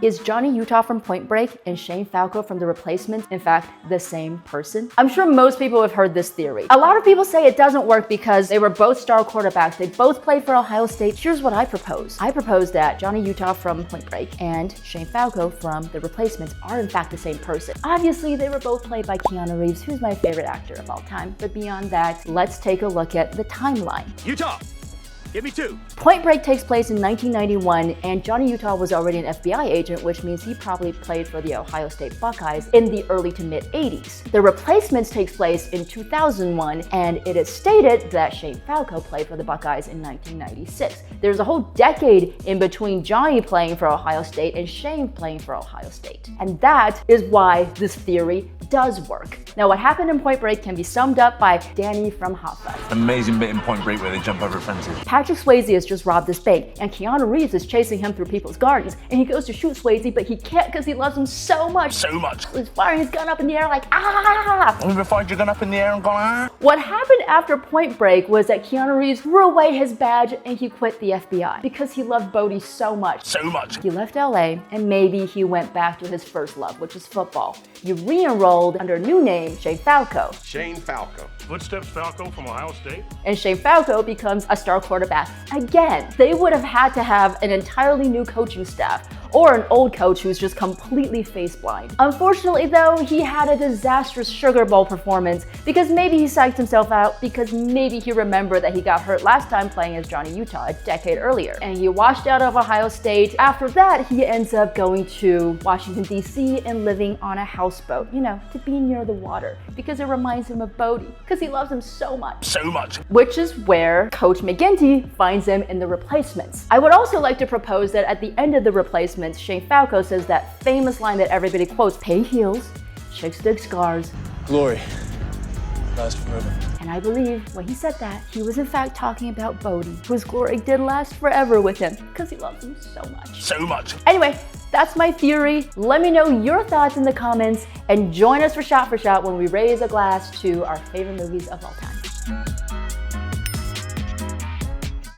Is Johnny Utah from Point Break and Shane Falco from The Replacements, in fact, the same person? I'm sure most people have heard this theory. A lot of people say it doesn't work because they were both star quarterbacks. They both played for Ohio State. Here's what I propose. I propose that Johnny Utah from Point Break and Shane Falco from The Replacements are in fact the same person. Obviously, they were both played by Keanu Reeves, who's my favorite actor of all time. But beyond that, let's take a look at the timeline. Utah! Give me 2. Point Break takes place in 1991, and Johnny Utah was already an FBI agent, which means he probably played for the Ohio State Buckeyes in the early to mid 80s. The Replacements takes place in 2001, and it is stated that Shane Falco played for the Buckeyes in 1996. There's a whole decade in between Johnny playing for Ohio State and Shane playing for Ohio State. And that is why this theory does work. Now, what happened in Point Break can be summed up by Danny from Hot Fuzz. Amazing bit in Point Break where they jump over fences. Patrick Swayze has just robbed this bank, and Keanu Reeves is chasing him through people's gardens, and he goes to shoot Swayze, but he can't because he loves him so much. So much. He's firing his gun up in the air like, ah! Have you ever fired your gun up in the air and gone, ah? What happened after Point Break was that Keanu Reeves threw away his badge and he quit the FBI because he loved Bodie so much. So much. He left LA, and maybe he went back to his first love, which is football. He re-enrolled under a new name, Shane Falco. Shane Falco. Footsteps Falco from Ohio State. And Shane Falco becomes a star quarterback. Again, they would have had to have an entirely new coaching staff or an old coach who's just completely face blind. Unfortunately though, he had a disastrous Sugar Bowl performance because maybe he psyched himself out because maybe he remembered that he got hurt last time playing as Johnny Utah a decade earlier. And he washed out of Ohio State. After that, he ends up going to Washington, D.C. and living on a houseboat, you know, to be near the water because it reminds him of Bodie because he loves him so much. So much. Which is where Coach McGinty finds him in The Replacements. I would also like to propose that at the end of The Replacements, Shane Falco says that famous line that everybody quotes, "Pay heels, chicks dig scars. Glory lasts forever." And I believe when he said that, he was in fact talking about Bodie, whose glory did last forever with him because he loves him so much. So much. Anyway, that's my theory. Let me know your thoughts in the comments and join us for Shot when we raise a glass to our favorite movies of all time.